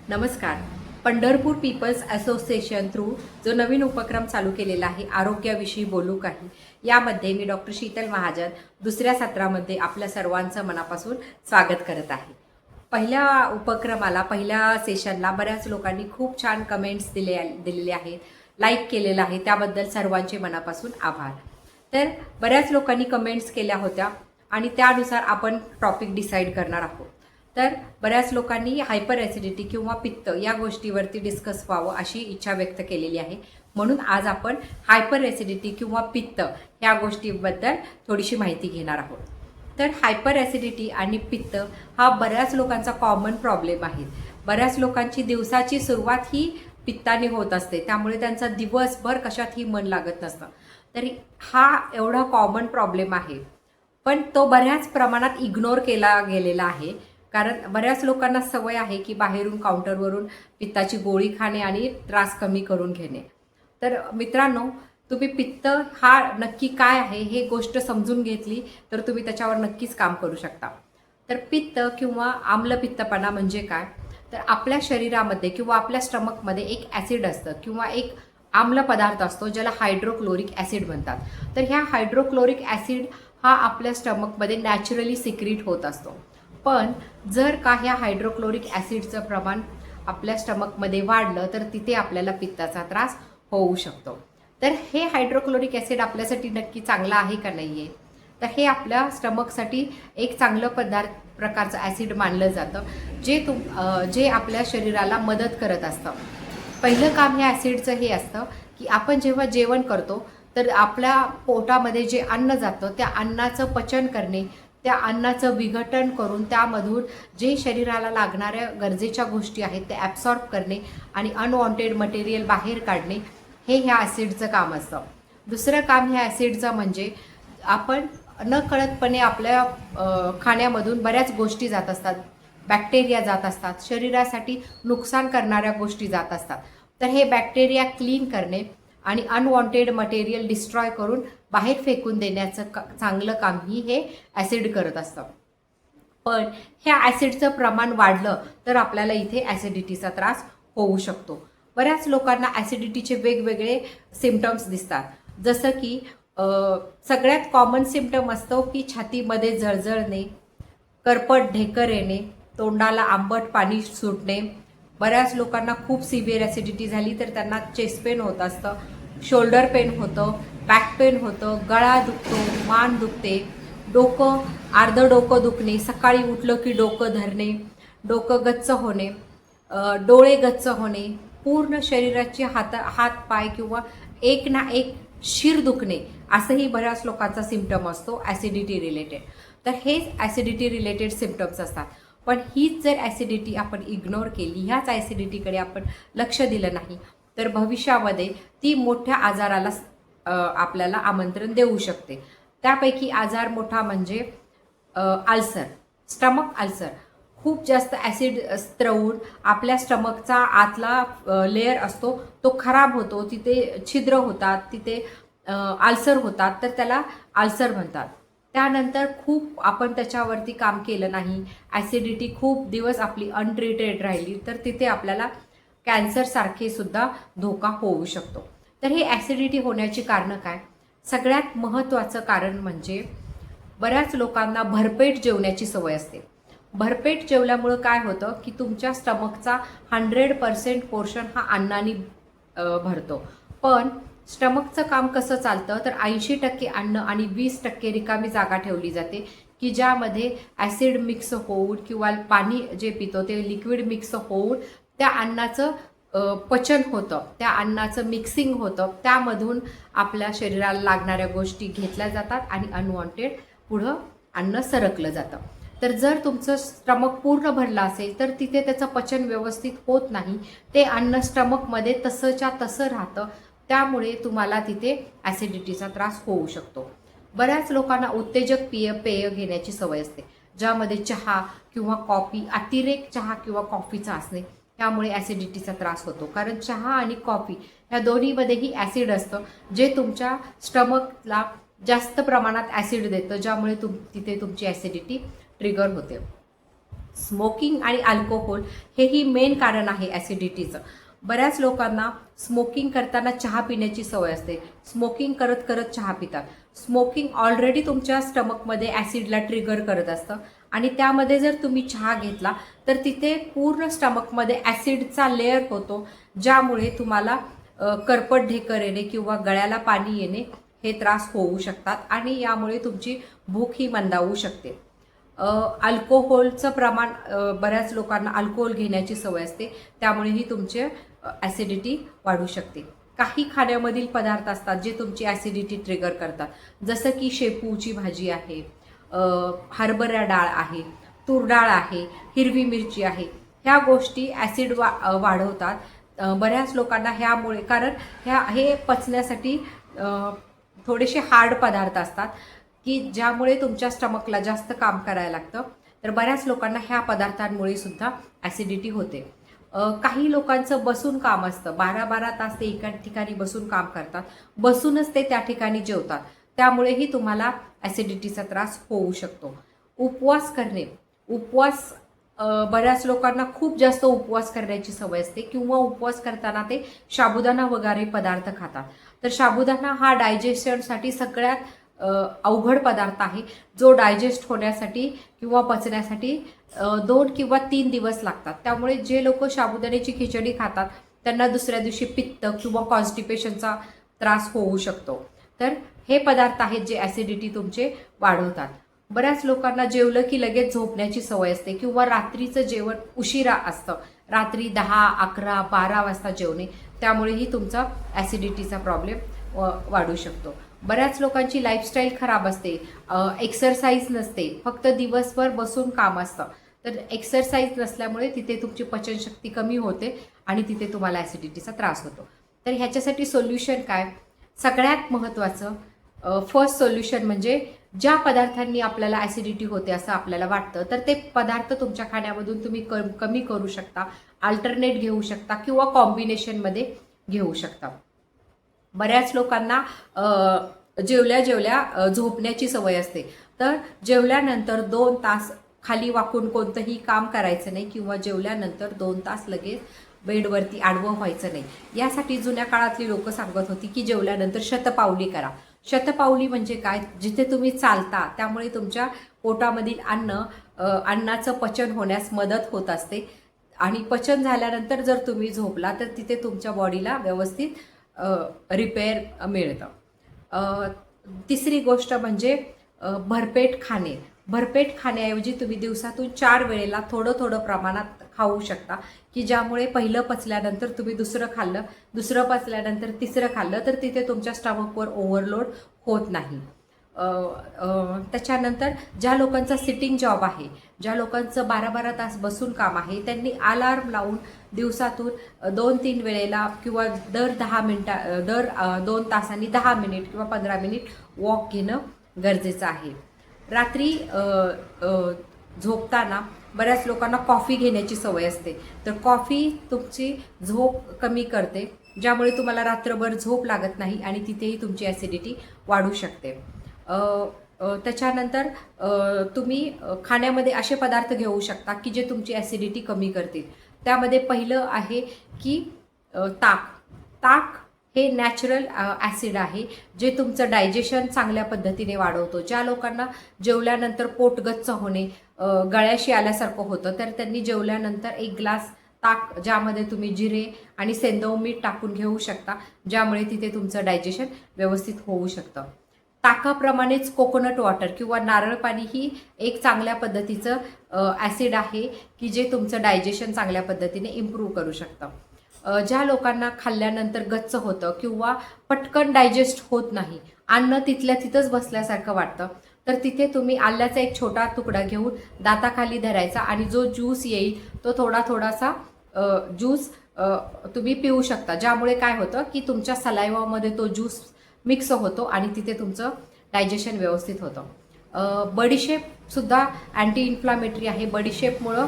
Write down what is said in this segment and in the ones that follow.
नमस्कार. Pandharpur people's association through जो नवीन उपक्रम चालू केलेला आहे, आरोग्याविषयी बोलू काही, यामध्ये मी डॉक्टर शीतल महाजन दुसऱ्या सत्रामध्ये आपल्या सर्वांचं मनापासून स्वागत करत आहे. पहिल्या सेशनला बऱ्याच लोकांनी खूप छान कमेंट्स दिलेले आहेत, लाईक केलेलं आहे, त्याबद्दल सर्वांचे मनापासून आभार. तर बऱ्याच लोकांनी कमेंट्स केल्या होत्या आणि त्यानुसार आपण टॉपिक डिसाईड करणार आहोत. तर बऱ्याच लोकांनी हायपर ॲसिडिटी किंवा पित्त या गोष्टीवरती डिस्कस व्हावं अशी इच्छा व्यक्त केलेली आहे. म्हणून आज आपण हायपर ॲसिडिटी किंवा पित्त या गोष्टीबद्दल थोडीशी माहिती घेणार आहोत. तर हायपर ॲसिडिटी आणि पित्त हा बऱ्याच लोकांचा कॉमन प्रॉब्लेम आहे. बऱ्याच लोकांची दिवसाची सुरुवात ही पित्ताने होत असते, त्यामुळे त्यांचा दिवसभर कशातही मन लागत नसतं. तरी हा एवढा कॉमन प्रॉब्लेम आहे, पण तो बऱ्याच प्रमाणात इग्नोर केला गेलेला आहे. कारण बऱ्याच लोकांना सवय आहे की बाहेरून काउंटरवरून पित्ताची गोळी खाणे आणि त्रास कमी करून घेणे. तर मित्रांनो, तुम्ही पित्त हा नक्की काय आहे हे गोष्ट समजून घेतली तर तुम्ही त्याच्यावर नक्कीच काम करू शकता. तर पित्त किंवा आम्लपित्तपणा म्हणजे काय? तर आपल्या शरीरामध्ये किंवा आपल्या स्टमकमध्ये एक ॲसिड असतं किंवा एक आम्ल पदार्थ असतो ज्याला हायड्रोक्लोरिक ॲसिड म्हणतात. तर ह्या हायड्रोक्लोरिक ॲसिड हा आपल्या स्टमकमध्ये नॅचरली सिक्रीट होत असतो. पण जर का ह्या हायड्रोक्लोरिक ॲसिडचं प्रमाण आपल्या स्टमकमध्ये वाढलं तर तिथे आपल्याला पित्ताचा त्रास होऊ शकतो. तर हे हायड्रोक्लोरिक ॲसिड आपल्यासाठी नक्की चांगलं आहे का नाही आहे? तर हे आपल्या स्टमकसाठी एक चांगलं प्रकारचं ॲसिड मानलं जातं, जे आपल्या शरीराला मदत करत असतं. पहिलं काम ह्या ॲसिडचं हे असतं की आपण जेव्हा जेवण करतो तर आपल्या पोटामध्ये जे अन्न जातं त्या अन्नाचं पचन करणे, त्या अन्नाचं विघटन करून त्यामधून जे शरीराला लागणाऱ्या गरजेच्या गोष्टी आहेत ते ॲब्सॉर्ब करणे आणि अनवॉन्टेड मटेरियल बाहेर काढणे, हे ह्या ॲसिडचं काम असतं. दुसरं काम ह्या ॲसिडचं म्हणजे आपण नकळतपणे आपल्या खाण्यामधून बऱ्याच गोष्टी जात असतात, बॅक्टेरिया जात असतात, शरीरासाठी नुकसान करणाऱ्या गोष्टी जात असतात. तर हे बॅक्टेरिया क्लीन करणे आणि अनवॉन्टेड मटेरियल डिस्ट्रॉय करून बाहेर फेकून देण्याचं चांगलं कामही हे ॲसिड करत असतं. पण ह्या ॲसिडचं प्रमाण वाढलं तर आपल्याला इथे ॲसिडिटीचा त्रास होऊ शकतो. बऱ्याच लोकांना ॲसिडिटीचे वेगवेगळे सिम्पटम्स दिसतात. जसं की सगळ्यात कॉमन सिम्पटम असतो की छातीमध्ये जळजळणे, करपट ढेकर येणे, तोंडाला आंबट पाणी सुटणे. बऱ्याच लोकांना खूप सिव्हिअर ॲसिडिटी झाली तर त्यांना चेस्ट पेन होत असतं, शोल्डर पेन होतं, बॅक पेन होतं, गळा दुखतो, मान दुखते, अर्धं डोकं दुखणे, सकाळी उठलं की डोकं धरणे, डोकं गच्च होणे, डोळे गच्च होणे, पूर्ण शरीराचे हात पाय किंवा एक ना एक शिर दुखणे, असंही बऱ्याच लोकांचा सिम्पटम असतो ॲसिडिटी रिलेटेड. तर हेच ॲसिडिटी रिलेटेड सिम्पटम्स असतात. पण हीच जर ॲसिडिटी आपण इग्नोर केली, ह्याच ॲसिडिटीकडे आपण लक्ष दिलं नाही तर भविष्यामध्ये ती मोठ्या आजाराला आपल्याला आमंत्रण देऊ शकते. त्यापैकी आजार मोठा म्हणजे अल्सर, स्टमक अल्सर. खूप जास्त ॲसिड स्त्रवून आपल्या स्टमकचा आतला लेयर असतो तो खराब होतो, तिथे छिद्र होतात, तिथे अल्सर होतात, तर त्याला अल्सर म्हणतात. त्यानंतर खूप आपण त्याच्यावरती काम केलं नाही, ॲसिडिटी खूप दिवस आपली अनट्रीटेड राहिली तर तिथे आपल्याला कॅन्सरसारखे सुद्धा धोका होऊ शकतो. तर ही ॲसिडिटी होण्याची कारणं काय? सगळ्यात महत्त्वाचं कारण म्हणजे बऱ्याच लोकांना भरपेट जेवण्याची सवय असते. भरपेट जेवल्यामुळं काय होतं की तुमच्या स्टमकचा 100% पोर्शन हा अन्नाने भरतो. पण स्टमकचं काम कसं चालतं तर 80% अन्न आणि 20% रिकामी जागा ठेवली जाते की ज्यामध्ये ॲसिड मिक्स होऊन किंवा पाणी जे पितो ते लिक्विड मिक्स होऊन त्या अन्नाचं पचन होतं, त्या अन्नाचं मिक्सिंग होतं, त्यामधून आपल्या शरीराला लागणाऱ्या गोष्टी घेतल्या जातात आणि अनवॉन्टेड पुढं अन्न सरकलं जातं. तर जर तुमचं स्टमक पूर्ण भरलं असेल तर तिथे त्याचं पचन व्यवस्थित होत नाही, ते अन्न स्टमकमध्ये तसंच्या तसं राहतं, त्यामुळे तुम्हाला तिथे ॲसिडिटीचा त्रास होऊ शकतो. बऱ्याच लोकांना उत्तेजक पेय घेण्याची सवय असते, ज्यामध्ये चहा किंवा कॉफी, अतिरेक चहा किंवा कॉफीचा असणे, त्यामुळे ॲसिडिटीचा त्रास होतो. कारण चहा आणि कॉफी ह्या दोन्हीमध्येही ॲसिड असतं, जे तुमच्या स्टमकला जास्त प्रमाणात ॲसिड देतं, ज्यामुळे तिथे तुमची ॲसिडिटी ट्रिगर होते. स्मोकिंग आणि अल्कोहोल हेही मेन कारण आहे ॲसिडिटीचं. बऱ्याच लोकांना स्मोकिंग करताना चहा पिण्याची सवय असते. स्मोकिंग करत करत चहा पितात. स्मोकिंग ऑलरेडी तुमच्या स्टमकमध्ये ॲसिडला ट्रिगर करत असतं आणि त्यामध्ये जर तुम्ही चहा घेतला तर तिथे पूर्ण स्टमकमध्ये ॲसिडचा लेअर होतो, ज्यामुळे तुम्हाला करपट ढेकर येणे किंवा गळ्याला पाणी येणे हे त्रास होऊ शकतात आणि यामुळे तुमची भूक ही मंदावू शकते. अल्कोहोलचं प्रमाण बऱ्याच लोकांना अल्कोहोल घेण्याची सवय असते, त्यामुळेही तुमचे ॲसिडिटी वाढू शकते. काही खाण्यामधील पदार्थ असतात जे तुमची ॲसिडिटी ट्रिगर करतात, जसं की शेपूची भाजी आहे, हरभरा डाळ आहे, तूर डाळ आहे, हिरवी मिरची आहे. ह्या गोष्टी ॲसिड वाढवतात. बऱ्याच लोकांना ह्यामुळे, कारण हे पचण्यासाठी थोडेसे हार्ड पदार्थ असतात की ज्यामुळे तुमच्या स्टमकला जास्त काम करायला लागतं. तर बऱ्याच लोकांना ह्या पदार्थांमुळे सुद्धा ॲसिडिटी होते. काही लोकांचं बसून काम असतं, 12-12 तास ते एका ठिकाणी बसून काम करतात, बसूनच ते त्या ठिकाणी जेवतात, त्यामुळेही तुम्हाला ॲसिडिटीचा त्रास होऊ शकतो. उपवास करणे, बऱ्याच लोकांना खूप जास्त उपवास करण्याची सवय असते किंवा उपवास करताना ते साबुदाणा वगैरे पदार्थ खातात. तर साबुदाणा हा डायजेशनसाठी सगळ्यात अवघड पदार्थ आहे, जो डायजेस्ट होण्यासाठी किंवा पचण्यासाठी 2 किंवा 3 दिवस लागतात. त्यामुळे जे लोक साबुदाण्याची खिचडी खातात त्यांना दुसऱ्या दिवशी पित्त किंवा कॉन्स्टिपेशनचा त्रास होऊ शकतो. तर हे पदार्थ आहेत जे ॲसिडिटी तुमचे वाढवतात. बऱ्याच लोकांना जेवलं की लगेच झोपण्याची सवय असते किंवा रात्रीचं जेवण उशिरा असतं, रात्री 10, 11, 12 वाजता जेवणे, त्यामुळेही तुमचा ॲसिडिटीचा प्रॉब्लेम वाढू शकतो. बऱ्याच लोकांची लाईफस्टाईल खराब असते, एक्सरसाइज नसते, फक्त दिवसभर बसून काम असतं. तर एक्सरसाइज नसल्यामुळे तिथे तुमची पचनशक्ती कमी होते आणि तिथे तुम्हाला ॲसिडिटीचा त्रास होतो. तर ह्याच्यासाठी सोल्युशन काय? सगळ्यात महत्त्वाचं फर्स्ट सोल्युशन म्हणजे ज्या पदार्थांनी आपल्याला ॲसिडिटी होते असं आपल्याला वाटतं, तर ते पदार्थ तुमच्या खाण्यामधून तुम्ही कमी करू शकता, अल्टरनेट घेऊ शकता किंवा कॉम्बिनेशनमध्ये घेऊ शकता. बऱ्याच लोकांना जेवल्या जेवल्या झोपण्याची सवय असते, तर जेवल्यानंतर 2 तास खाली वाकून कोणतंही काम करायचं नाही किंवा जेवल्यानंतर 2 तास लगेच बेडवरती आडवं व्हायचं नाही. यासाठी जुन्या काळातली लोक सांगत होती की जेवल्यानंतर शतपावली करा. शतपावली म्हणजे काय? जिथे तुम्ही चालता त्यामुळे तुमच्या पोटामधील अन्नाचं पचन होण्यास मदत होत असते आणि पचन झाल्यानंतर जर तुम्ही झोपला तर तिथे तुमच्या बॉडीला व्यवस्थित रिपेअर मिळतं. तिसरी गोष्ट म्हणजे भरपेट खाणे. भरपेट खाण्याऐवजी तुम्ही दिवसातून 4 वेळेला थोडं थोडं प्रमाणात खाऊ शकता, की ज्यामुळे पहिलं पचल्यानंतर तुम्ही दुसरं खाल्लं, दुसरं पचल्यानंतर तिसरं खाल्लं तर तिथे तुमच्या स्टमकवर ओव्हरलोड होत नाही. त्याच्यानंतर ज्या लोकांचा सिटिंग जॉब आहे, ज्या लोकांचं 12-12 तास बसून काम आहे, त्यांनी अलार्म लावून दिवसातून 2-3 वेळेला किंवा दर 2 तासांनी 10 मिनिट किंवा 15 मिनिट वॉक घेणं गरजेचं आहे. रात्री झोपताना बऱ्याच लोकांना कॉफी घेण्याची सवय असते, तर कॉफी तुमची झोप कमी करते, ज्यामुळे तुम्हाला रात्रभर झोप लागत नाही आणि तिथेही तुमची ॲसिडिटी वाढू शकते. त्याच्यानंतर तुम्ही खाण्यामध्ये असे पदार्थ घेऊ शकता की जे तुमची ॲसिडिटी कमी करतील. त्यामध्ये पहिलं आहे की ताक हे नॅचरल ॲसिड आहे, जे तुमचं डायजेशन चांगल्या पद्धतीने वाढवतो. ज्या लोकांना जेवल्यानंतर पोट गच्च होणे, गळ्याशी आल्यासारखं होतं, तर त्यांनी जेवल्यानंतर 1 ग्लास ताक, ज्यामध्ये तुम्ही जिरे आणि सेंधव मीठ टाकून घेऊ शकता, ज्यामुळे तिथे तुमचं डायजेशन व्यवस्थित होऊ शकतं. ताकाप्रमाणेच कोकोनट वॉटर किंवा नारळ पाणी ही एक चांगल्या पद्धतीचं ॲसिड आहे की जे तुमचं डायजेशन चांगल्या पद्धतीने इम्प्रूव्ह करू शकतं. ज्या लोकांना खाल्ल्यानंतर गच्च होतं किंवा पटकन डायजेस्ट होत नाही, अन्न तिथल्या तिथंच बसल्यासारखं वाटतं, तर तिथे तुम्ही आल्याचा एक छोटा तुकडा घेऊन दाताखाली धरायचा आणि जो ज्यूस येईल तो थोडासा ज्यूस तुम्ही पिऊ शकता, ज्यामुळे काय होतं की तुमच्या सलायवामध्ये तो ज्यूस मिक्स होतो आणि तिथे तुमचं डायजेशन व्यवस्थित होतं. बडीशेपसुद्धा अँटी इन्फ्लामेटरी आहे. बडीशेपमुळं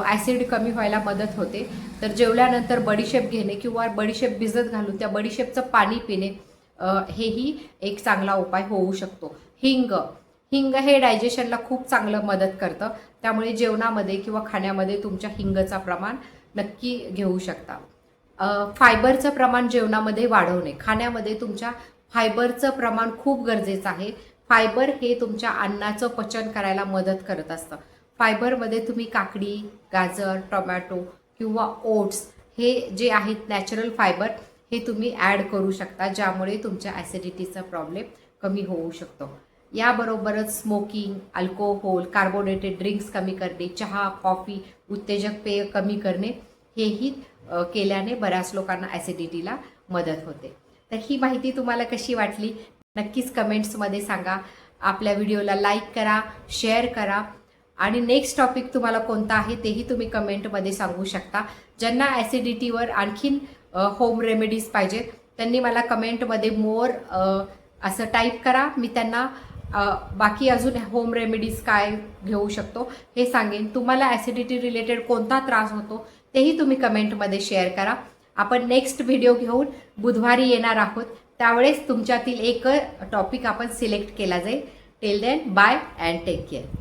ॲसिड कमी व्हायला मदत होते. तर जेवल्यानंतर बडीशेप घेणे किंवा बडीशेप भिजत घालून त्या बडीशेपचं पाणी पिणे हेही एक चांगला उपाय होऊ शकतो. हिंग हे डायजेशनला खूप चांगलं मदत करतं, त्यामुळे जेवणामध्ये किंवा खाण्यामध्ये तुमच्या हिंगचा प्रमाण नक्की घेऊ शकता. फायबरचं प्रमाण जेवणामध्ये वाढवणे, खाण्यामध्ये तुमच्या फायबरचं प्रमाण खूप गरजेचं आहे. फायबर हे तुमच्या अन्नाचं पचन करायला मदत करत असतं. फायबरमध्ये तुम्ही काकडी, गाजर, टोमॅटो किंवा ओट्स हे जे आहेत नॅचरल फायबर हे तुम्ही ॲड करू शकता, ज्यामुळे तुमच्या ॲसिडिटीचा प्रॉब्लेम कमी होऊ शकतो. याबरोबरच स्मोकिंग, अल्कोहोल, कार्बोनेटेड ड्रिंक्स कमी करणे, चहा, कॉफी, उत्तेजक पेय कमी करणे हेही केल्याने बऱ्याच लोकांना ॲसिडिटीला मदत होते. तर ही माहिती तुम्हाला कशी वाटली नक्कीच कमेंट्समध्ये सांगा. आपल्या व्हिडिओला लाईक करा, शेअर करा आणि नेक्स्ट टॉपिक तुम्हाला कोणता आहे तेही तुम्ही कमेंटमध्ये सांगू शकता. ज्यांना ॲसिडिटीवर आणखीन होम रेमेडीज पाहिजेत त्यांनी मला कमेंटमध्ये मोर असं टाईप करा. मी त्यांना बाकी अजून होम रेमेडीज काय घेऊ शकतो हे सांगेन. तुम्हाला ॲसिडिटी रिलेटेड कोणता त्रास होतो तेही तुम्ही कमेंटमध्ये शेअर करा. आपण नेक्स्ट व्हिडिओ घेऊन बुधवारी येणार आहोत, त्यावेळेस तुमच्यातील एक टॉपिक आपण सिलेक्ट केला जाईल. Till then bye and take care.